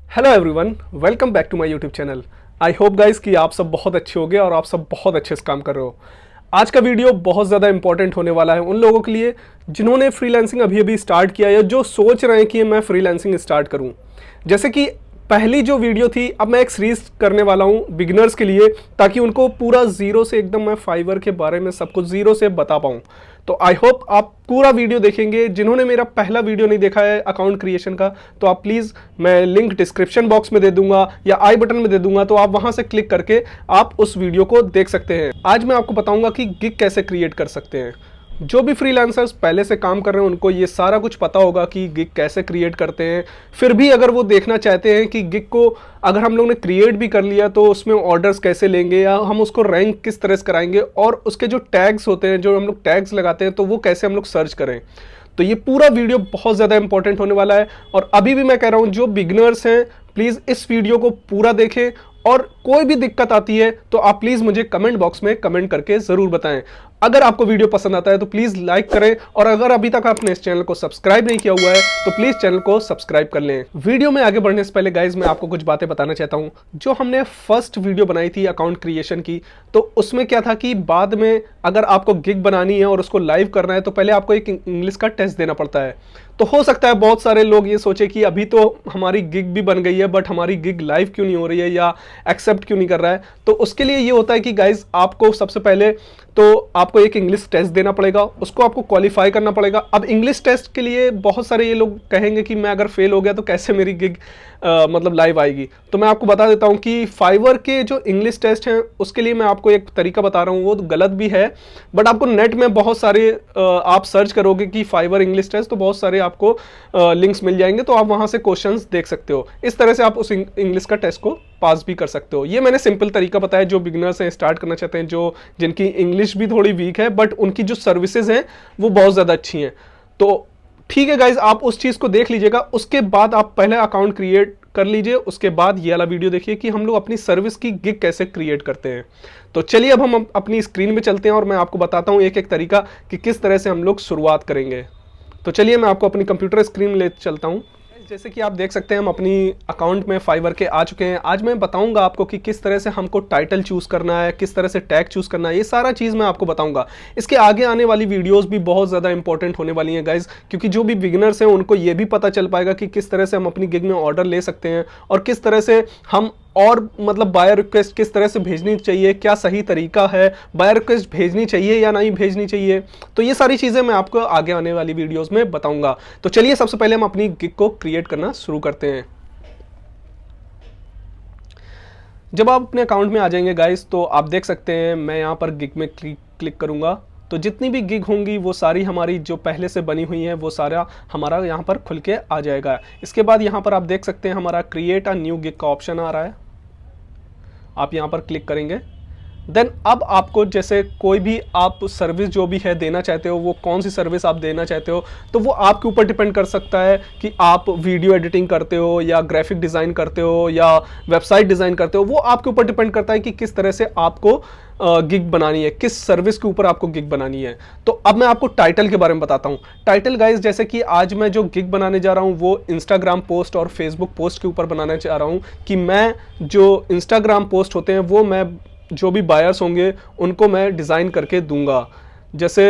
Hello everyone, welcome back to my YouTube channel. I hope guys कि आप सब बहुत अच्छे होंगे और आप सब बहुत अच्छे से काम कर रहे हो। आज का वीडियो बहुत ज़्यादा इंपॉर्टेंट होने वाला है उन लोगों के लिए जिन्होंने फ्रीलांसिंग अभी अभी स्टार्ट किया है, जो सोच रहे हैं कि मैं फ्रीलांसिंग स्टार्ट करूं। जैसे कि पहली जो वीडियो थी, अब मैं एक सीरीज करने वाला हूं बिगिनर्स के लिए, ताकि उनको पूरा जीरो से एकदम मैं फाइवर के बारे में सब कुछ जीरो से बता पाऊं। तो आई होप आप पूरा वीडियो देखेंगे। जिन्होंने मेरा पहला वीडियो नहीं देखा है अकाउंट क्रिएशन का, तो आप प्लीज़, मैं लिंक डिस्क्रिप्शन बॉक्स में दे दूंगा या आई बटन में दे दूंगा, तो आप वहां से क्लिक करके आप उस वीडियो को देख सकते हैं। आज मैं आपको बताऊंगा कि गिग कैसे क्रिएट कर सकते हैं। जो भी फ्रीलांसर्स पहले से काम कर रहे हैं उनको ये सारा कुछ पता होगा कि गिग कैसे क्रिएट करते हैं। फिर भी अगर वो देखना चाहते हैं कि गिग को अगर हम लोग ने क्रिएट भी कर लिया तो उसमें ऑर्डर्स कैसे लेंगे या हम उसको रैंक किस तरह से कराएंगे, और उसके जो टैग्स होते हैं, जो हम लोग टैग्स लगाते हैं, तो वो कैसे हम लोग सर्च करें। तो ये पूरा वीडियो बहुत ज़्यादा इंपॉर्टेंट होने वाला है। और अभी भी मैं कह रहा हूँ, जो बिगिनर्स हैं प्लीज़ इस वीडियो को पूरा देखें, और कोई भी दिक्कत आती है तो आप प्लीज़ मुझे कमेंट बॉक्स में कमेंट करके ज़रूर बताएं। अगर आपको वीडियो पसंद आता है तो प्लीज़ लाइक करें, और अगर अभी तक आपने इस चैनल को सब्सक्राइब नहीं किया हुआ है तो प्लीज़ चैनल को सब्सक्राइब कर लें। वीडियो में आगे बढ़ने से पहले गाइज मैं आपको कुछ बातें बताना चाहता हूं। जो हमने फर्स्ट वीडियो बनाई थी अकाउंट क्रिएशन की, तो उसमें क्या था कि बाद में अगर आपको गिग बनानी है और उसको लाइव करना है तो पहले आपको एक इंग्लिश का टेस्ट देना पड़ता है। तो हो सकता है बहुत सारे लोग ये सोचे कि अभी तो हमारी गिग भी बन गई है, बट हमारी गिग लाइव क्यों नहीं हो रही है या एक्सेप्ट क्यों नहीं कर रहा है। तो उसके लिए ये होता है कि गाइज आपको सबसे पहले तो आपको एक इंग्लिश टेस्ट देना पड़ेगा, उसको आपको क्वालिफाई करना पड़ेगा। अब इंग्लिश टेस्ट के लिए बहुत सारे ये लोग कहेंगे कि मैं अगर फेल हो गया तो कैसे मेरी गिग मतलब लाइव आएगी। तो मैं आपको बता देता हूं कि फाइवर के जो इंग्लिश टेस्ट हैं उसके लिए मैं आपको एक तरीका बता रहा हूं, वो गलत भी है, बट आपको नेट में बहुत सारे आप सर्च करोगे कि फाइवर इंग्लिश टेस्ट, तो बहुत सारे आपको लिंक्स मिल जाएंगे, तो आप वहां से क्वेश्चंस देख सकते हो। इस तरह से आप उस इंग्लिश का टेस्ट को पास भी कर सकते हो। ये मैंने सिंपल तरीका बताया जो बिगिनर्स हैं, स्टार्ट करना चाहते हैं, जो जिनकी इंग्लिश भी थोड़ी वीक है बट उनकी जो सर्विसेज हैं वो बहुत ज़्यादा अच्छी हैं। तो ठीक है गाइज, आप उस चीज़ को देख लीजिएगा। उसके बाद आप पहले अकाउंट क्रिएट कर लीजिए, उसके बाद ये वाला वीडियो देखिए कि हम लोग अपनी सर्विस की गिग कैसे क्रिएट करते हैं। तो चलिए अब हम अपनी स्क्रीन में चलते हैं और मैं आपको बताता हूँ एक एक तरीका कि किस तरह से हम लोग शुरुआत करेंगे। तो चलिए मैं आपको अपनी कंप्यूटर स्क्रीन में ले चलता हूँ। जैसे कि आप देख सकते हैं हम अपनी अकाउंट में फाइवर के आ चुके हैं। आज मैं बताऊंगा आपको कि किस तरह से हमको टाइटल चूज़ करना है, किस तरह से टैग चूज़ करना है, ये सारा चीज़ मैं आपको बताऊंगा। इसके आगे आने वाली वीडियोस भी बहुत ज़्यादा इंपॉर्टेंट होने वाली हैं गाइज, क्योंकि जो भी बिगिनर्स हैं उनको ये भी पता चल पाएगा कि किस तरह से हम अपनी गिग में ऑर्डर ले सकते हैं, और किस तरह से हम और मतलब बायर रिक्वेस्ट किस तरह से भेजनी चाहिए, क्या सही तरीका है, बायर रिक्वेस्ट भेजनी चाहिए या नहीं भेजनी चाहिए। तो ये सारी चीज़ें मैं आपको आगे आने वाली वीडियोस में बताऊंगा। तो चलिए सबसे पहले हम अपनी गिग को क्रिएट करना शुरू करते हैं। जब आप अपने अकाउंट में आ जाएंगे गाइस, तो आप देख सकते हैं मैं यहाँ पर गिग में क्लिक करूँगा, तो जितनी भी गिग होंगी वो सारी हमारी जो पहले से बनी हुई हैं वो सारा हमारा यहाँ पर खुल के आ जाएगा। इसके बाद यहाँ पर आप देख सकते हैं हमारा क्रिएट अ न्यू गिग का ऑप्शन आ रहा है, आप यहाँ पर क्लिक करेंगे। देन अब आपको जैसे कोई भी आप सर्विस जो भी है देना चाहते हो, वो कौन सी सर्विस आप देना चाहते हो, तो वो आपके ऊपर डिपेंड कर सकता है कि आप वीडियो एडिटिंग करते हो या ग्राफिक डिज़ाइन करते हो या वेबसाइट डिज़ाइन करते हो। वो आपके ऊपर डिपेंड करता है कि किस तरह से आपको गिग बनानी है, किस सर्विस के ऊपर आपको गिग बनानी है। तो अब मैं आपको टाइटल के बारे में बताता हूँ। टाइटल गाइज, जैसे कि आज मैं जो गिग बनाने जा रहा हूँ वो इंस्टाग्राम पोस्ट और फेसबुक पोस्ट के ऊपर बनाना चाह रहा हूँ, कि मैं जो इंस्टाग्राम पोस्ट होते हैं वो मैं जो भी बायर्स होंगे उनको मैं डिज़ाइन करके दूंगा। जैसे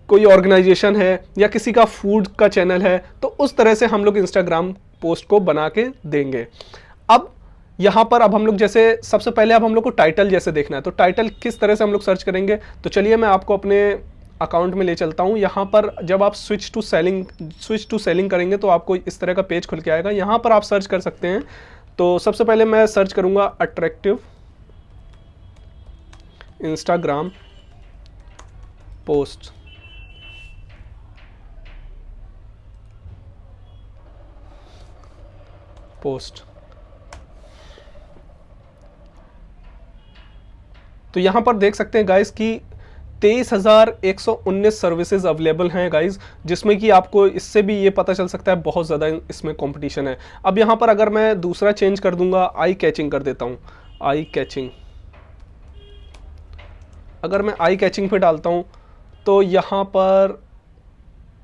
कोई ऑर्गेनाइजेशन है या किसी का फूड का चैनल है, तो उस तरह से हम लोग इंस्टाग्राम पोस्ट को बना के देंगे। अब यहाँ पर अब हम लोग जैसे सबसे पहले अब हम लोग को टाइटल जैसे देखना है, तो टाइटल किस तरह से हम लोग सर्च करेंगे। तो चलिए मैं आपको अपने अकाउंट में ले चलता हूँ। यहाँ पर जब आप स्विच टू सेलिंग करेंगे तो आपको इस तरह का पेज खुल के आएगा। यहाँ पर आप सर्च कर सकते हैं। तो सबसे पहले मैं सर्च करूँगा अट्रैक्टिव इंस्टाग्राम पोस्ट। तो यहां पर देख सकते हैं गाइस कि 23,119 सर्विसेज अवेलेबल हैं गाइस, जिसमें कि आपको इससे भी ये पता चल सकता है बहुत ज़्यादा इसमें कंपटीशन है। अब यहाँ पर अगर मैं दूसरा चेंज कर दूंगा, आई कैचिंग कर देता हूँ, आई कैचिंग। अगर मैं आई कैचिंग पे डालता हूँ तो यहाँ पर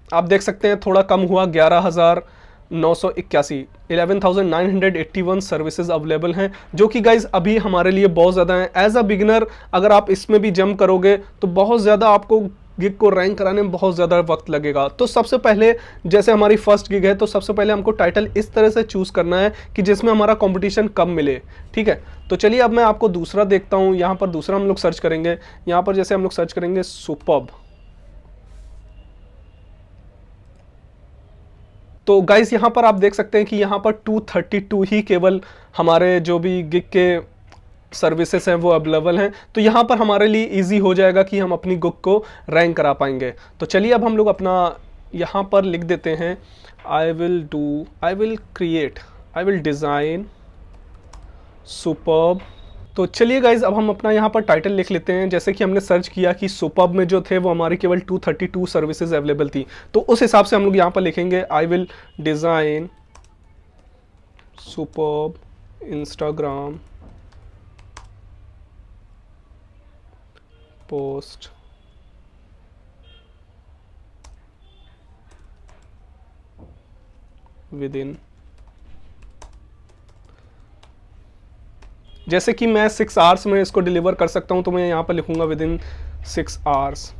आप देख सकते हैं थोड़ा कम हुआ, 11,000 981 11,981 सर्विसेज अवेलेबल हैं, जो कि गाइज अभी हमारे लिए बहुत ज़्यादा हैं। एज अ बिगिनर अगर आप इसमें भी जंप करोगे तो बहुत ज़्यादा आपको गिग को रैंक कराने में बहुत ज़्यादा वक्त लगेगा। तो सबसे पहले जैसे हमारी फर्स्ट गिग है, तो सबसे पहले हमको टाइटल इस तरह से चूज़ करना है कि जिसमें हमारा कंपटीशन कम मिले, ठीक है। तो चलिए अब मैं आपको दूसरा देखता हूँ। यहाँ पर दूसरा हम लोग सर्च करेंगे, यहाँ पर जैसे हम लोग सर्च करेंगे सुपर्ब। तो गाइस यहाँ पर आप देख सकते हैं कि यहाँ पर 232 ही केवल हमारे जो भी गिग के सर्विसेज हैं वो अवेलेबल हैं। तो यहाँ पर हमारे लिए इजी हो जाएगा कि हम अपनी गिग को रैंक करा पाएंगे। तो चलिए अब हम लोग अपना यहाँ पर लिख देते हैं, I will create, I will design superb. तो चलिए गाइज अब हम अपना यहाँ पर टाइटल लिख लेते हैं। जैसे कि हमने सर्च किया कि सुपर्ब में जो थे वो हमारी केवल 232 सर्विसेज अवेलेबल थी, तो उस हिसाब से हम लोग यहाँ पर लिखेंगे I will design superb Instagram post with in, जैसे कि मैं 6 आवर्स में इसको डिलीवर कर सकता हूं, तो मैं यहां पर लिखूंगा विद इन 6 आवर्स।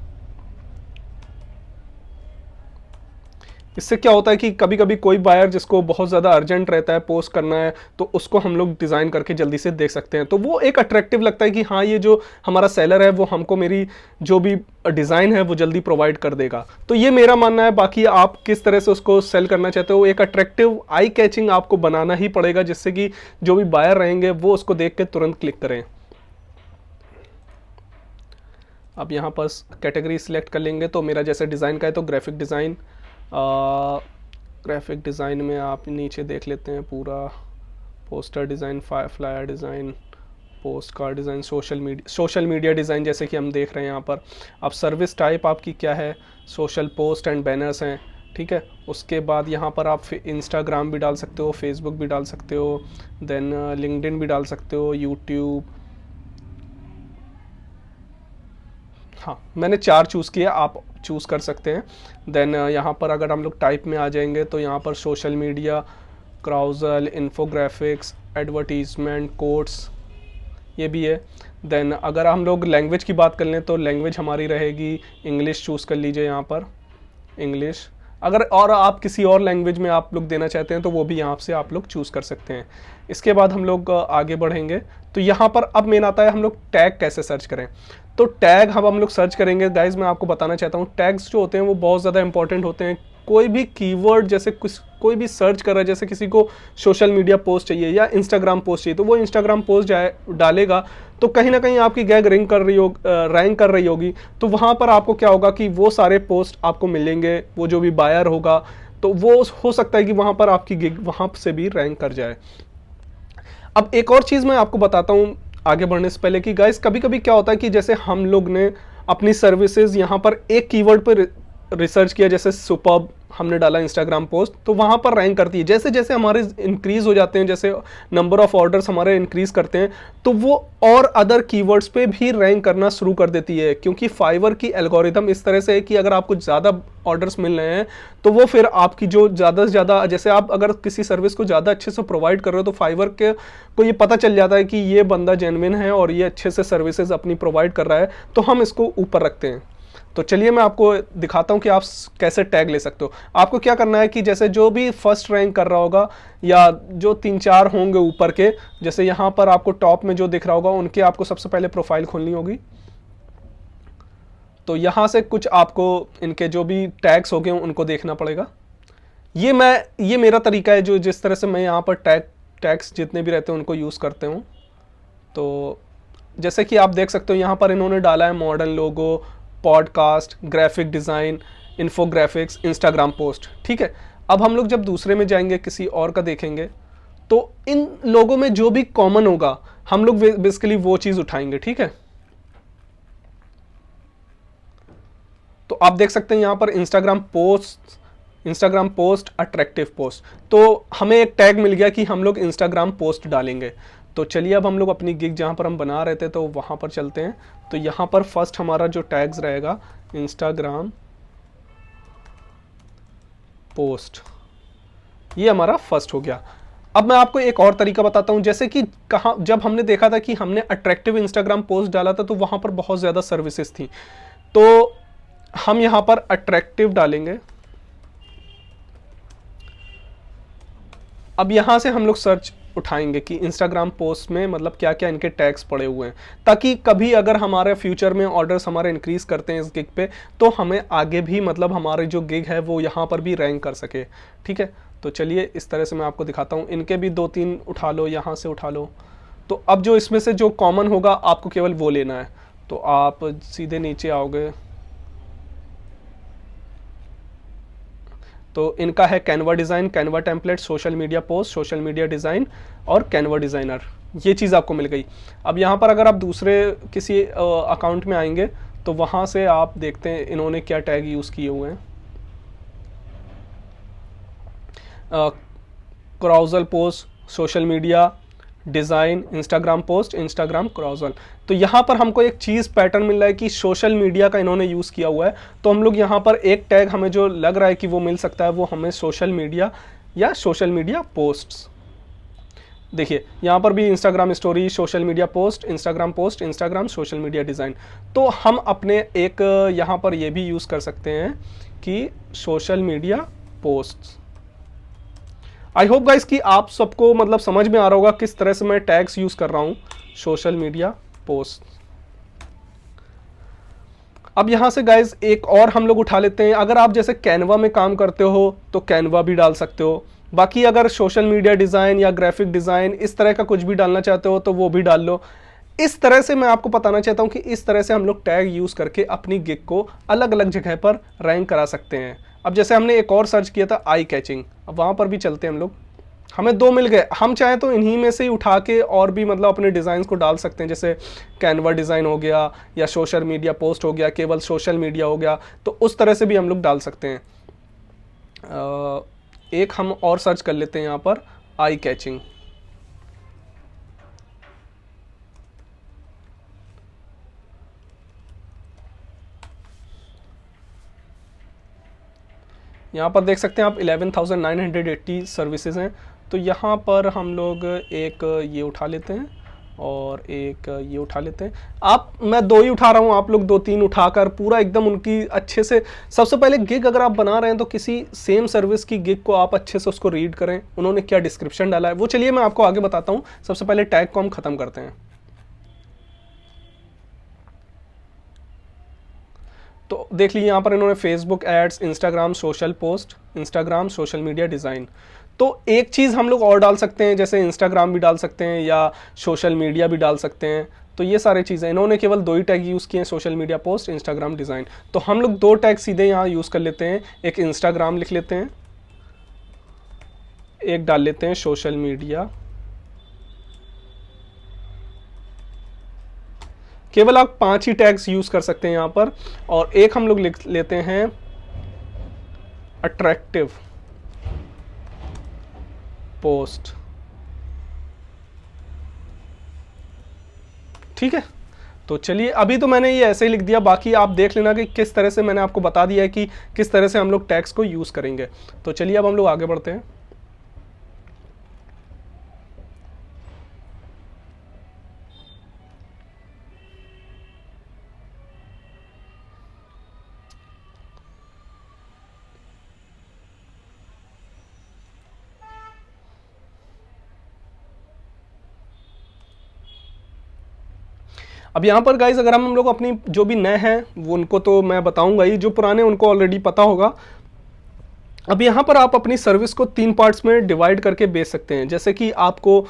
इससे क्या होता है कि कभी कभी कोई बायर जिसको बहुत ज़्यादा अर्जेंट रहता है पोस्ट करना है, तो उसको हम लोग डिज़ाइन करके जल्दी से देख सकते हैं। तो वो एक अट्रैक्टिव लगता है कि हाँ, ये जो हमारा सेलर है वो हमको मेरी जो भी डिज़ाइन है वो जल्दी प्रोवाइड कर देगा। तो ये मेरा मानना है। बाकी आप किस तरह से उसको सेल करना चाहते हो, एक अट्रैक्टिव आई कैचिंग आपको बनाना ही पड़ेगा, जिससे कि जो भी बायर रहेंगे वो उसको देख के तुरंत क्लिक करें। अब यहाँ पर कैटेगरी सिलेक्ट कर लेंगे। तो मेरा जैसे डिज़ाइन का है तो ग्राफिक डिज़ाइन, ग्राफिक डिज़ाइन में आप नीचे देख लेते हैं पूरा poster design, flyer design, post card design, social media design जैसे कि हम देख रहे हैं यहाँ पर। अब सर्विस टाइप आपकी क्या है, सोशल पोस्ट एंड बैनर्स हैं, ठीक है। उसके बाद यहाँ पर आप इंस्टाग्राम भी डाल सकते हो, फेसबुक भी डाल सकते हो, देन लिंक्डइन भी डाल सकते हो, यूट्यूब। हाँ, मैंने 4 चूज़ किया, आप चूज़ कर सकते हैं। देन यहाँ पर अगर हम लोग टाइप में आ जाएंगे तो यहाँ पर social media, carousel, infographics, advertisement, quotes, ये भी है। देन अगर हम लोग लैंग्वेज की बात कर लें तो लैंग्वेज हमारी रहेगी इंग्लिश, चूज़ कर लीजिए यहाँ पर इंग्लिश। अगर और आप किसी और लैंग्वेज में आप लोग देना चाहते हैं तो वो भी यहाँ से आप लोग चूज़ कर सकते हैं। इसके बाद हम लोग आगे बढ़ेंगे। तो यहाँ पर अब मेन आता है हम लोग टैग कैसे सर्च करें। तो टैग हम लोग सर्च करेंगे। गाइज मैं आपको बताना चाहता हूँ, टैग्स जो होते हैं वो बहुत ज़्यादा इंपॉर्टेंट होते हैं। कोई भी कीवर्ड जैसे कोई भी सर्च कर रहा है, जैसे किसी को सोशल मीडिया पोस्ट चाहिए या इंस्टाग्राम पोस्ट चाहिए, तो वो इंस्टाग्राम पोस्ट डालेगा तो कहीं ना कहीं आपकी गैग रैंक कर रही होगी। तो वहाँ पर आपको क्या होगा कि वो सारे पोस्ट आपको मिलेंगे, वो जो भी बायर होगा तो वो हो सकता है कि वहाँ पर आपकी गिग वहाँ से भी रैंक कर जाए। अब एक और चीज़ मैं आपको बताता हूँ आगे बढ़ने से पहले कि गाइस कभी कभी क्या होता है कि जैसे हम लोग ने अपनी सर्विसेज यहाँ पर एक कीवर्ड पर रिसर्च किया, जैसे सुपर्ब हमने डाला इंस्टाग्राम पोस्ट, तो वहाँ पर रैंक करती है। जैसे जैसे हमारे इंक्रीज़ हो जाते हैं, जैसे नंबर ऑफ ऑर्डर्स हमारे इंक्रीज़ करते हैं, तो वो और अदर कीवर्ड्स पे भी रैंक करना शुरू कर देती है। क्योंकि फाइवर की एल्गोरिथम इस तरह से है कि अगर आपको ज़्यादा ऑर्डर्स मिल रहे हैं तो वो फिर आपकी जो ज़्यादा से ज़्यादा, जैसे आप अगर किसी सर्विस को ज़्यादा अच्छे से प्रोवाइड कर रहे हो तो फाइवर के को ये पता चल जाता है कि ये बंदा जेन्युइन है और ये अच्छे से सर्विसेज अपनी प्रोवाइड कर रहा है, तो हम इसको ऊपर रखते हैं। तो चलिए मैं आपको दिखाता हूं कि आप कैसे टैग ले सकते हो। आपको क्या करना है कि जैसे जो भी फर्स्ट रैंक कर रहा होगा या जो 3-4 होंगे ऊपर के, जैसे यहाँ पर आपको टॉप में जो दिख रहा होगा, उनके आपको सबसे पहले प्रोफाइल खोलनी होगी। तो यहाँ से कुछ आपको इनके जो भी टैग्स हो गए उनको देखना पड़ेगा। ये मेरा तरीका है, जो जिस तरह से मैं यहाँ पर टैग्स जितने भी रहते हैं उनको यूज़ करते हूँ। तो जैसे कि आप देख सकते हो यहाँ पर इन्होंने डाला है modern logo, podcast, graphic design, infographics, Instagram post, ठीक है। अब हम लोग जब दूसरे में जाएंगे, किसी और का देखेंगे, तो इन लोगों में जो भी कॉमन होगा हम लोग बेसिकली वो चीज़ उठाएंगे, ठीक है। तो आप देख सकते हैं यहाँ पर इंस्टाग्राम पोस्ट अट्रैक्टिव पोस्ट, तो हमें एक टैग मिल गया कि हम लोग इंस्टाग्राम पोस्ट डालेंगे। तो चलिए अब हम लोग अपनी गिग जहाँ पर हम बना रहे थे तो वहाँ पर चलते हैं। तो यहाँ पर फर्स्ट हमारा जो टैग्स रहेगा इंस्टाग्राम पोस्ट, ये हमारा फर्स्ट हो गया। अब मैं आपको एक और तरीका बताता हूं, जैसे कि कहाँ जब हमने देखा था कि हमने अट्रैक्टिव इंस्टाग्राम पोस्ट डाला था तो वहां पर बहुत ज़्यादा सर्विसेज थी, तो हम यहां पर अट्रैक्टिव डालेंगे। अब यहां से हम लोग सर्च उठाएंगे कि इंस्टाग्राम पोस्ट में मतलब क्या क्या इनके टैग्स पड़े हुए हैं, ताकि कभी अगर हमारे फ्यूचर में ऑर्डर्स हमारे इंक्रीज करते हैं इस गिग पे, तो हमें आगे भी मतलब हमारे जो गिग है वो यहाँ पर भी रैंक कर सके। ठीक है, तो चलिए इस तरह से मैं आपको दिखाता हूँ। इनके भी 2-3 उठा लो, यहाँ से उठा लो। तो अब जो इसमें से जो कॉमन होगा आपको केवल वो लेना है। तो आप सीधे नीचे आओगे तो इनका है Canva design, Canva template, social media post, social media design और कैनवा डिज़ाइनर। ये चीज़ आपको मिल गई। अब यहाँ पर अगर आप दूसरे किसी अकाउंट में आएंगे तो वहाँ से आप देखते हैं इन्होंने क्या टैग यूज़ किए हुए हैं। Carousel post, social media design, Instagram post, Instagram carousel. तो यहाँ पर हमको एक चीज़ पैटर्न मिल रहा है कि सोशल मीडिया का इन्होंने यूज़ किया हुआ है। तो हम लोग यहाँ पर एक टैग हमें जो लग रहा है कि वो मिल सकता है, वो हमें सोशल मीडिया या सोशल मीडिया पोस्ट्स। देखिए यहाँ पर भी Instagram story, social media post, Instagram post, Instagram social media design. तो हम अपने एक यहाँ पर ये भी यूज़ कर सकते हैं कि सोशल मीडिया पोस्ट्स। आई होप गाइस कि आप सबको मतलब समझ में आ रहा होगा किस तरह से मैं टैग्स यूज कर रहा हूं, सोशल मीडिया पोस्ट। अब यहां से गाइस एक और हम लोग उठा लेते हैं। अगर आप जैसे कैनवा में काम करते हो तो कैनवा भी डाल सकते हो। बाकी अगर सोशल मीडिया डिज़ाइन या ग्राफिक डिज़ाइन इस तरह का कुछ भी डालना चाहते हो तो वो भी डाल लो। इस तरह से मैं आपको बताना चाहता हूं कि इस तरह से हम लोग टैग यूज़ करके अपनी गिग को अलग अलग जगह पर रैंक करा सकते हैं। अब जैसे हमने एक और सर्च किया था आई कैचिंग, अब वहाँ पर भी चलते हैं हम लोग। हमें 2 मिल गए। हम चाहें तो इन्हीं में से ही उठा के और भी मतलब अपने डिज़ाइंस को डाल सकते हैं, जैसे कैनवा डिज़ाइन हो गया या सोशल मीडिया पोस्ट हो गया, केवल सोशल मीडिया हो गया, तो उस तरह से भी हम लोग डाल सकते हैं। एक हम और सर्च कर लेते हैं यहाँ पर, आई कैचिंग। यहाँ पर देख सकते हैं आप 11,980 सर्विसेज हैं। तो यहाँ पर हम लोग एक ये उठा लेते हैं और एक ये उठा लेते हैं। मैं 2 ही उठा रहा हूँ, आप लोग 2-3 उठाकर पूरा एकदम उनकी अच्छे से। सबसे पहले गिग अगर आप बना रहे हैं तो किसी सेम सर्विस की गिग को आप अच्छे से उसको रीड करें, उन्होंने क्या डिस्क्रिप्शन डाला है वो चलिए मैं आपको आगे बताता हूँ। सबसे पहले टैग को हम ख़त्म करते हैं। तो देख लीजिए यहाँ पर इन्होंने Facebook ads, Instagram social post, Instagram social media design. तो एक चीज़ हम लोग और डाल सकते हैं, जैसे इंस्टाग्राम भी डाल सकते हैं या सोशल मीडिया भी डाल सकते हैं। तो ये सारी चीज़ें इन्होंने केवल 2 ही टैग यूज़ किए हैं, social media post, Instagram design. तो हम लोग 2 टैग सीधे यहाँ यूज़ कर लेते हैं। एक इंस्टाग्राम लिख लेते हैं, एक डाल लेते हैं सोशल मीडिया। केवल आप 5 ही टैग्स यूज़ कर सकते हैं यहाँ पर। और एक हम लोग लिख लेते हैं अट्रैक्टिव पोस्ट। ठीक है, तो चलिए अभी तो मैंने ये ऐसे ही लिख दिया, बाकी आप देख लेना कि किस तरह से मैंने आपको बता दिया है कि किस तरह से हम लोग टैग्स को यूज़ करेंगे। तो चलिए अब हम लोग आगे बढ़ते हैं। अब यहाँ पर गाइज अगर हम लोग अपनी जो भी नए हैं वो उनको तो मैं बताऊंगा ही, जो पुराने उनको ऑलरेडी पता होगा। अब यहाँ पर आप अपनी सर्विस को 3 पार्ट्स में डिवाइड करके बेच सकते हैं। जैसे कि आपको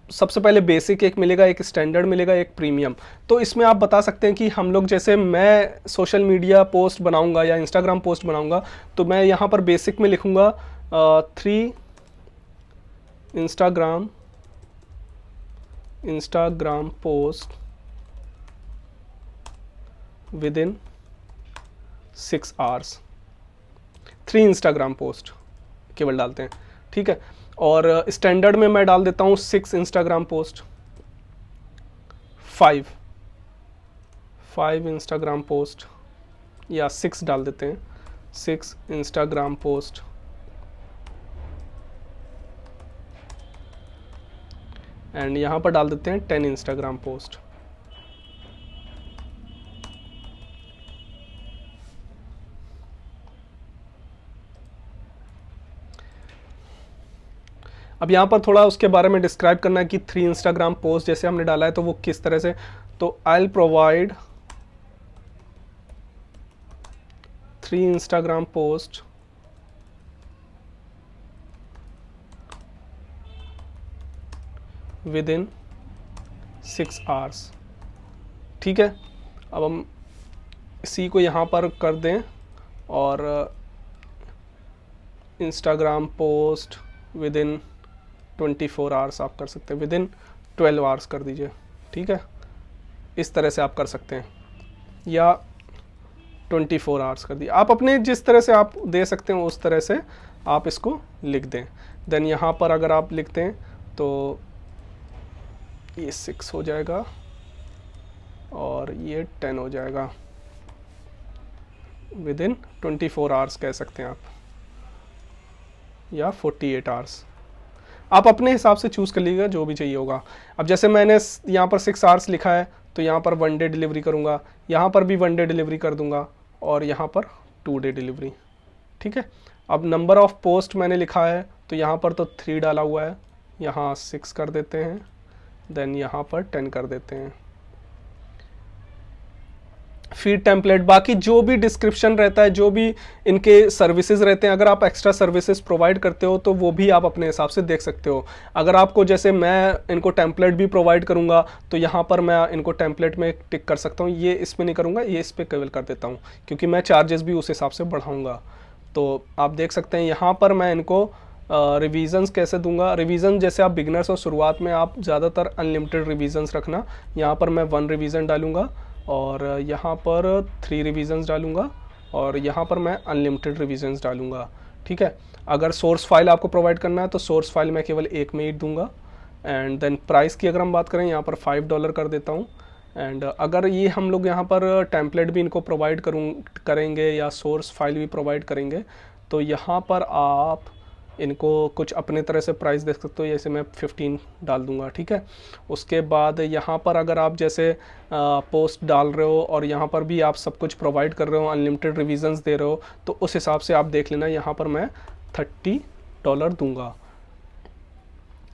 सबसे पहले बेसिक एक मिलेगा, एक स्टैंडर्ड मिलेगा, एक प्रीमियम। तो इसमें आप बता सकते हैं कि हम लोग जैसे मैं सोशल मीडिया पोस्ट बनाऊंगा या इंस्टाग्राम पोस्ट बनाऊंगा तो मैं यहाँ पर बेसिक में लिखूंगा 3 Instagram post with in 6 hours. 3 Instagram post केवल डालते हैं, ठीक है। और स्टैंडर्ड में मैं डाल देता हूँ 6 इंस्टाग्राम पोस्ट, 5 इंस्टाग्राम पोस्ट, या 6 डाल देते हैं, 6 इंस्टाग्राम पोस्ट एंड यहाँ पर डाल देते हैं 10 इंस्टाग्राम पोस्ट। अब यहाँ पर थोड़ा उसके बारे में डिस्क्राइब करना है कि 3 इंस्टाग्राम पोस्ट जैसे हमने डाला है तो वो किस तरह से, तो I will provide 3 Instagram post with in 6 hours. ठीक है, अब हम इसी को यहाँ पर कर दें और Instagram post with in 24 hours आप कर सकते हैं, विद इन 12 आवर्स कर दीजिए। ठीक है, इस तरह से आप कर सकते हैं, या 24 आवर्स कर दिए, आप अपने जिस तरह से आप दे सकते हैं उस तरह से आप इसको लिख दें। देन यहाँ पर अगर आप लिखते हैं तो ये 6 हो जाएगा और ये 10 हो जाएगा, विद इन 24 आवर्स कह सकते हैं आप, या 48 आवर्स, आप अपने हिसाब से चूज़ कर लीजिएगा जो भी चाहिए होगा। अब जैसे मैंने यहाँ पर 6 आवर्स लिखा है तो यहाँ पर 1 डे डिलीवरी करूँगा, यहाँ पर भी 1 डे डिलीवरी कर दूँगा और यहाँ पर 2 डे डिलीवरी। ठीक है, अब नंबर ऑफ़ पोस्ट मैंने लिखा है तो यहाँ पर तो 3 डाला हुआ है, यहाँ 6 कर देते हैं, देन यहाँ पर 10 कर देते हैं। फीड टेम्पलेट, बाकी जो भी डिस्क्रिप्शन रहता है, जो भी इनके सर्विसेज रहते हैं, अगर आप एक्स्ट्रा सर्विसेज प्रोवाइड करते हो तो वो भी आप अपने हिसाब से देख सकते हो। अगर आपको, जैसे मैं इनको टेम्पलेट भी प्रोवाइड करूंगा तो यहाँ पर मैं इनको टेम्पलेट में टिक कर सकता हूँ, ये इसमें नहीं करूँगा, ये इस पर केवल कर देता हूँ क्योंकि मैं चार्जेस भी उस हिसाब से बढ़ाऊँगा। तो आप देख सकते हैं यहाँ पर मैं इनको रिवीजन्स कैसे दूंगा। रिवीजन जैसे आप बिगनर्स और शुरुआत में आप ज़्यादातर अनलिमिटेड रिवीजन्स रखना, यहाँ पर मैं 1 रिवीजन डालूँगा और यहाँ पर 3 रिवीजन्स डालूँगा और यहाँ पर मैं अनलिमिटेड रिवीजन्स डालूँगा। ठीक है, अगर सोर्स फाइल आपको प्रोवाइड करना है तो सोर्स फाइल मैं केवल 1 में ही दूंगा। एंड देन प्राइस की अगर हम बात करें, यहाँ पर $5 कर देता हूँ। एंड अगर ये हम लोग यहाँ पर टेम्पलेट भी इनको प्रोवाइड करेंगे या सोर्स फाइल भी प्रोवाइड करेंगे तो यहाँ पर आप इनको कुछ अपने तरह से प्राइस देख सकते हो, जैसे मैं 15 डाल दूंगा। ठीक है, उसके बाद यहाँ पर अगर आप जैसे पोस्ट डाल रहे हो और यहाँ पर भी आप सब कुछ प्रोवाइड कर रहे हो, अनलिमिटेड रिवीजन्स दे रहे हो, तो उस हिसाब से आप देख लेना, यहाँ पर मैं $30 दूंगा।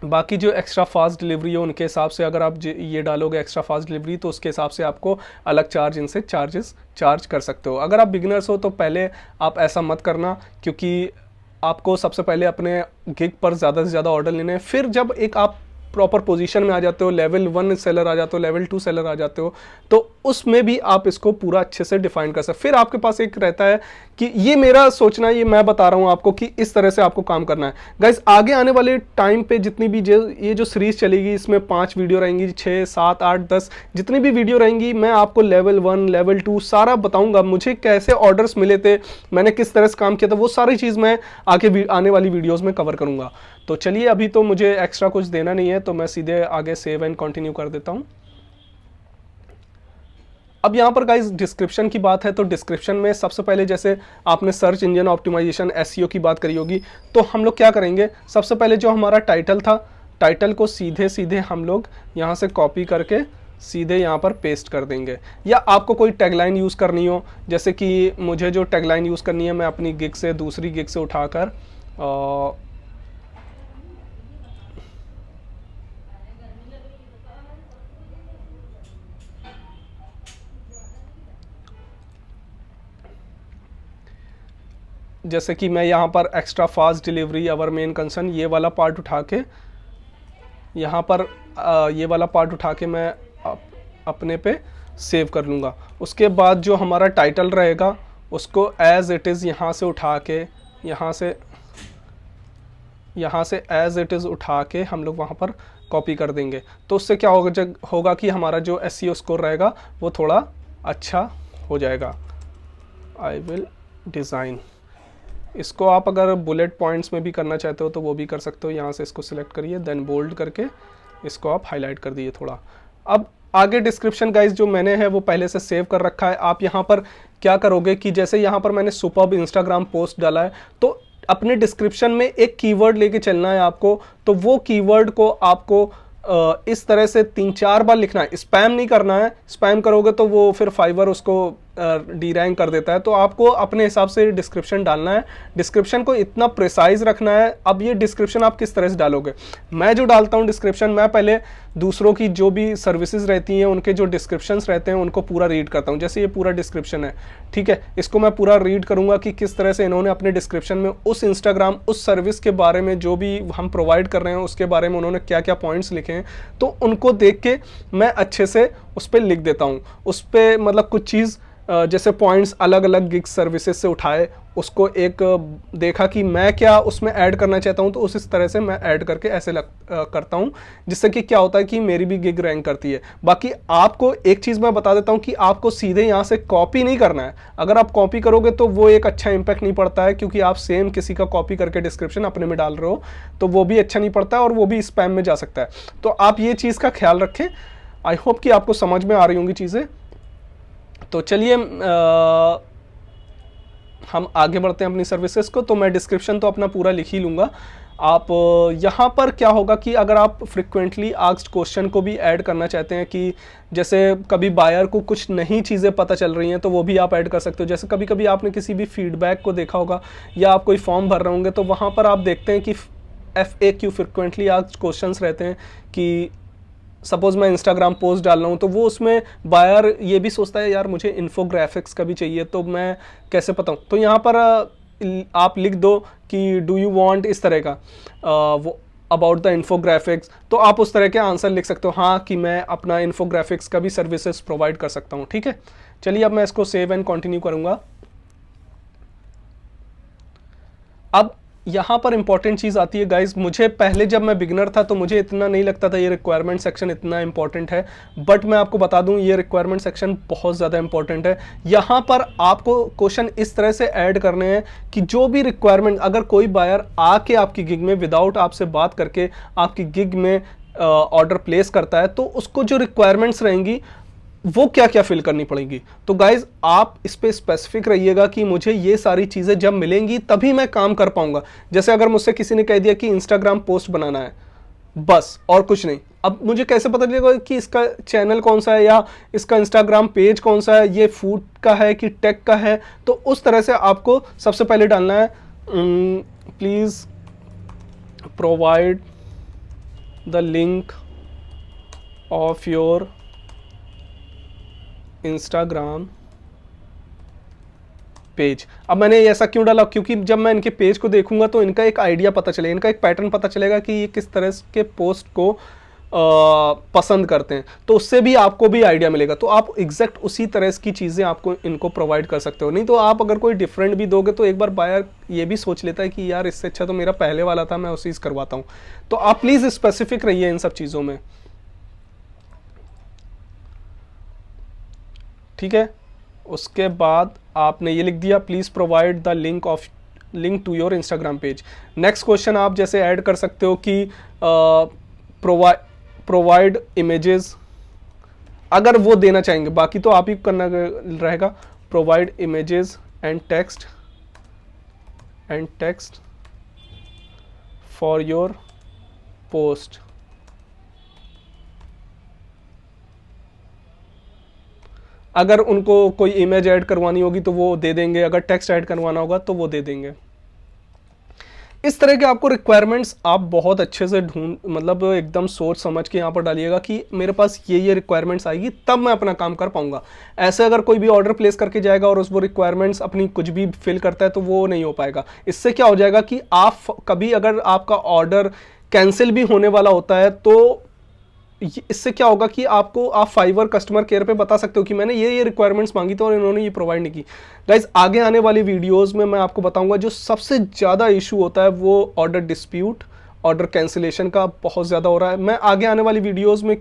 बाकी जो एक्स्ट्रा फास्ट डिलीवरी है उनके हिसाब से अगर आप ये डालोगे एक्स्ट्रा फास्ट डिलीवरी तो उसके हिसाब से आपको अलग इनसे चार्ज कर सकते हो। अगर आप बिगिनर्स हो तो पहले आप ऐसा मत करना, क्योंकि आपको सबसे पहले अपने गिग पर ज़्यादा से ज़्यादा ऑर्डर लेने हैं। फिर जब एक आप प्रॉपर पोजीशन में आ जाते हो, लेवल 1 सेलर आ जाते हो, लेवल 2 सेलर आ जाते हो, तो उसमें भी आप इसको पूरा अच्छे से डिफाइन कर सकते। फिर आपके पास एक रहता है कि ये मेरा सोचना है, ये मैं बता रहा हूँ आपको कि इस तरह से आपको काम करना है। गाइस, आगे आने वाले टाइम पे जितनी भी ये जो सीरीज चलेगी, इसमें 5 वीडियो रहेंगी, 6, 7, 8, 10 जितनी भी वीडियो रहेंगी, मैं आपको लेवल 1, लेवल 2 सारा बताऊँगा। मुझे कैसे ऑर्डर्स मिले थे, मैंने किस तरह से काम किया था, वो सारी चीज़ मैं आगे आने वाली वीडियोज़ में कवर करूँगा। तो चलिए, अभी तो मुझे एक्स्ट्रा कुछ देना नहीं है तो मैं सीधे आगे सेव एंड कंटिन्यू कर देता हूं। अब यहाँ पर गाइस डिस्क्रिप्शन की बात है तो डिस्क्रिप्शन में सबसे पहले जैसे आपने सर्च इंजन ऑप्टिमाइजेशन एसईओ की बात करी होगी, तो हम लोग क्या करेंगे, सबसे पहले जो हमारा टाइटल था, टाइटल को सीधे हम लोग यहाँ से कॉपी करके सीधे यहाँ पर पेस्ट कर देंगे। या आपको कोई टैगलाइन यूज़ करनी हो, जैसे कि मुझे जो टैगलाइन यूज़ करनी है मैं अपनी गिग से दूसरी गिग से उठाकर जैसे कि मैं यहाँ पर extra fast delivery our main concern, ये वाला पार्ट उठा के यहाँ पर ये वाला पार्ट उठा के मैं अपने पे सेव कर लूँगा। उसके बाद जो हमारा टाइटल रहेगा उसको एज़ इट इज़ यहाँ से उठा के यहाँ से एज़ इट इज़ उठा के हम लोग वहाँ पर कॉपी कर देंगे। तो उससे क्या होगा कि हमारा जो एसईओ स्कोर रहेगा वो थोड़ा अच्छा हो जाएगा। आई विल डिज़ाइन, इसको आप अगर बुलेट पॉइंट्स में भी करना चाहते हो तो वो भी कर सकते हो। यहाँ से इसको सिलेक्ट करिए, देन बोल्ड करके इसको आप हाईलाइट कर दीजिए थोड़ा। अब आगे डिस्क्रिप्शन गाइस जो मैंने है वो पहले से सेव कर रखा है। आप यहाँ पर क्या करोगे कि जैसे यहाँ पर मैंने सुपर्ब इंस्टाग्राम पोस्ट डाला है, तो अपने डिस्क्रिप्शन में एक कीवर्ड लेके चलना है आपको। तो वो कीवर्ड को आपको इस तरह से 3-4 बार लिखना है, स्पैम नहीं करना है। स्पैम करोगे तो वो फिर फाइवर उसको डी रैंक कर देता है। तो आपको अपने हिसाब से डिस्क्रिप्शन डालना है, डिस्क्रिप्शन को इतना प्रिसाइज रखना है। अब ये डिस्क्रिप्शन आप किस तरह से डालोगे, मैं जो डालता हूँ डिस्क्रिप्शन, मैं पहले दूसरों की जो भी सर्विसेज रहती हैं उनके जो डिस्क्रिप्शंस रहते हैं उनको पूरा रीड करता हूँ। जैसे ये पूरा डिस्क्रिप्शन है, ठीक है, इसको मैं पूरा रीड करूँगा कि किस तरह से इन्होंने अपने डिस्क्रिप्शन में उस इंस्टाग्राम, उस सर्विस के बारे में जो भी हम प्रोवाइड कर रहे हैं उसके बारे में उन्होंने क्या क्या पॉइंट्स लिखे हैं। तो उनको देख के मैं अच्छे से उस पर लिख देता हूँ। उस पर मतलब कुछ चीज़ जैसे पॉइंट्स अलग अलग गिग सर्विसेज से उठाए, उसको एक देखा कि मैं क्या उसमें ऐड करना चाहता हूं, तो उस तरह से मैं ऐड करके ऐसे करता हूं, जिससे कि क्या होता है कि मेरी भी गिग रैंक करती है। बाकी आपको एक चीज़ मैं बता देता हूं कि आपको सीधे यहां से कॉपी नहीं करना है। अगर आप कॉपी करोगे तो वो एक अच्छा इंपैक्ट नहीं पड़ता है, क्योंकि आप सेम किसी का कॉपी करके डिस्क्रिप्शन अपने में डाल रहे हो, तो वो भी अच्छा नहीं पड़ता है और वो भी स्पैम में जा सकता है। तो आप ये चीज़ का ख्याल रखें। आई होप कि आपको समझ में आ रही होंगी चीज़ें। तो चलिए हम आगे बढ़ते हैं अपनी सर्विसेज को। तो मैं डिस्क्रिप्शन तो अपना पूरा लिख ही लूँगा। आप यहाँ पर क्या होगा कि अगर आप फ्रिक्वेंटली आस्क्ड क्वेश्चन को भी ऐड करना चाहते हैं, कि जैसे कभी बायर को कुछ नई चीज़ें पता चल रही हैं तो वो भी आप ऐड कर सकते हो। जैसे कभी कभी आपने किसी भी फीडबैक को देखा होगा या आप कोई फॉर्म भर रहे होंगे, तो वहाँ पर आप देखते हैं कि FAQ फ्रिक्वेंटली आस्क्ड क्वेश्चंस रहते हैं कि सपोज मैं इंस्टाग्राम पोस्ट डाल रहा हूँ, तो वो उसमें बायर ये भी सोचता है यार मुझे इन्फोग्राफिक्स का भी चाहिए, तो मैं कैसे बताऊँ। तो यहाँ पर आप लिख दो कि डू यू वांट इस तरह का वो अबाउट द इन्फोग्राफिक्स, तो आप उस तरह के आंसर लिख सकते हो, हाँ कि मैं अपना इन्फोग्राफिक्स का भी सर्विसेज प्रोवाइड कर सकता हूँ। ठीक है, चलिए अब मैं इसको सेव एंड कंटिन्यू करूँगा। अब यहाँ पर इंपॉर्टेंट चीज़ आती है गाइज, मुझे पहले जब मैं बिगिनर था तो मुझे इतना नहीं लगता था ये रिक्वायरमेंट सेक्शन इतना इंपॉर्टेंट है, बट मैं आपको बता दूं ये रिक्वायरमेंट सेक्शन बहुत ज़्यादा इंपॉर्टेंट है। यहाँ पर आपको क्वेश्चन इस तरह से ऐड करने हैं कि जो भी रिक्वायरमेंट, अगर कोई बायर आके आपकी गिग में विदाउट आपसे बात करके आपकी गिग में ऑर्डर प्लेस करता है, तो उसको जो रिक्वायरमेंट्स रहेंगी वो क्या क्या फिल करनी पड़ेगी। तो गाइज आप इस पे स्पेसिफिक रहिएगा कि मुझे ये सारी चीज़ें जब मिलेंगी तभी मैं काम कर पाऊंगा। जैसे अगर मुझसे किसी ने कह दिया कि इंस्टाग्राम पोस्ट बनाना है बस और कुछ नहीं, अब मुझे कैसे पता चलेगा कि इसका चैनल कौन सा है या इसका इंस्टाग्राम पेज कौन सा है, ये फूड का है कि टेक का है। तो उस तरह से आपको सबसे पहले डालना है please provide the link of your Instagram page. अब मैंने ऐसा क्यों डाला, क्योंकि जब मैं इनके पेज को देखूंगा तो इनका एक आइडिया पता चलेगा, इनका एक पैटर्न पता चलेगा कि ये किस तरह के पोस्ट को पसंद करते हैं, तो उससे भी आपको भी आइडिया मिलेगा। तो आप एग्जैक्ट उसी तरह की चीज़ें आपको इनको प्रोवाइड कर सकते हो। नहीं तो आप अगर कोई डिफरेंट भी दोगे तो एक बार बायर ये भी सोच लेता है कि यार इससे अच्छा तो मेरा पहले वाला था, मैं उसी से करवाता हूँ। तो आप प्लीज़ स्पेसिफिक रहिए इन सब चीज़ों में, ठीक है। उसके बाद आपने ये लिख दिया please provide the link to your Instagram page. Next question आप जैसे ऐड कर सकते हो कि प्रोवाइड इमेजेस, अगर वो देना चाहेंगे, बाकी तो आप ही करना रहेगा। Provide images and text for your post. अगर उनको कोई इमेज ऐड करवानी होगी तो वो दे देंगे, अगर टेक्स्ट ऐड करवाना होगा तो वो दे देंगे। इस तरह के आपको रिक्वायरमेंट्स आप बहुत अच्छे से मतलब एकदम सोच समझ के यहाँ पर डालिएगा कि मेरे पास ये रिक्वायरमेंट्स आएगी तब मैं अपना काम कर पाऊंगा। ऐसे अगर कोई भी ऑर्डर प्लेस करके जाएगा और उस वो रिक्वायरमेंट्स अपनी कुछ भी फिल करता है तो वो नहीं हो पाएगा। इससे क्या हो जाएगा कि आप कभी अगर आपका ऑर्डर कैंसिल भी होने वाला होता है तो इससे क्या होगा कि आप फाइवर कस्टमर केयर पे बता सकते हो कि मैंने ये रिक्वायरमेंट्स मांगी थी और इन्होंने ये प्रोवाइड नहीं की। गाइज आगे आने वाली वीडियोस में मैं आपको बताऊंगा जो सबसे ज़्यादा इशू होता है वो ऑर्डर डिस्प्यूट, ऑर्डर कैंसिलेशन का बहुत ज़्यादा हो रहा है। मैं आगे आने वाली वीडियोस में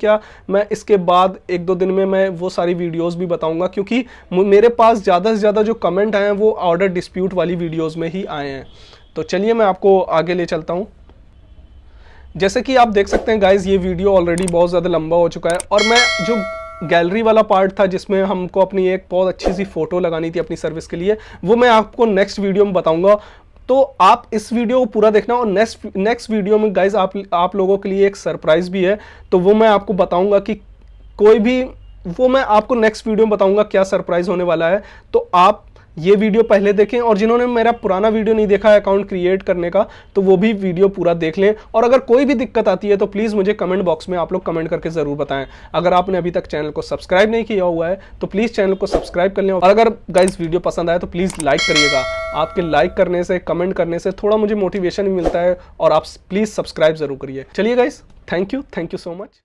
मैं इसके बाद 1-2 दिन में मैं वो सारी वीडियोस भी बताऊंगा, क्योंकि मेरे पास ज़्यादा से ज़्यादा जो कमेंट आए हैं वो ऑर्डर डिस्प्यूट वाली वीडियोज़ में ही आए हैं। तो चलिए मैं आपको आगे ले चलता हूँ। जैसे कि आप देख सकते हैं गाइज ये वीडियो ऑलरेडी बहुत ज़्यादा लंबा हो चुका है और मैं जो गैलरी वाला पार्ट था जिसमें हमको अपनी एक बहुत अच्छी सी फ़ोटो लगानी थी अपनी सर्विस के लिए, वो मैं आपको नेक्स्ट वीडियो में बताऊंगा। तो आप इस वीडियो को पूरा देखना, और नेक्स्ट वीडियो में गाइज आप लोगों के लिए एक सरप्राइज भी है, तो वो मैं आपको बताऊंगा कि वो मैं आपको नेक्स्ट वीडियो में बताऊंगा क्या सरप्राइज होने वाला है। तो आप ये वीडियो पहले देखें, और जिन्होंने मेरा पुराना वीडियो नहीं देखा है अकाउंट क्रिएट करने का, तो वो भी वीडियो पूरा देख लें। और अगर कोई भी दिक्कत आती है तो प्लीज़ मुझे कमेंट बॉक्स में आप लोग कमेंट करके ज़रूर बताएं। अगर आपने अभी तक चैनल को सब्सक्राइब नहीं किया हुआ है तो प्लीज़ चैनल को सब्सक्राइब कर लें, और अगर गाइस वीडियो पसंद आए तो प्लीज़ लाइक करिएगा। आपके लाइक करने से, कमेंट करने से थोड़ा मुझे मोटिवेशन भी मिलता है, और आप प्लीज़ सब्सक्राइब ज़रूर करिए। चलिए guys, thank you so much.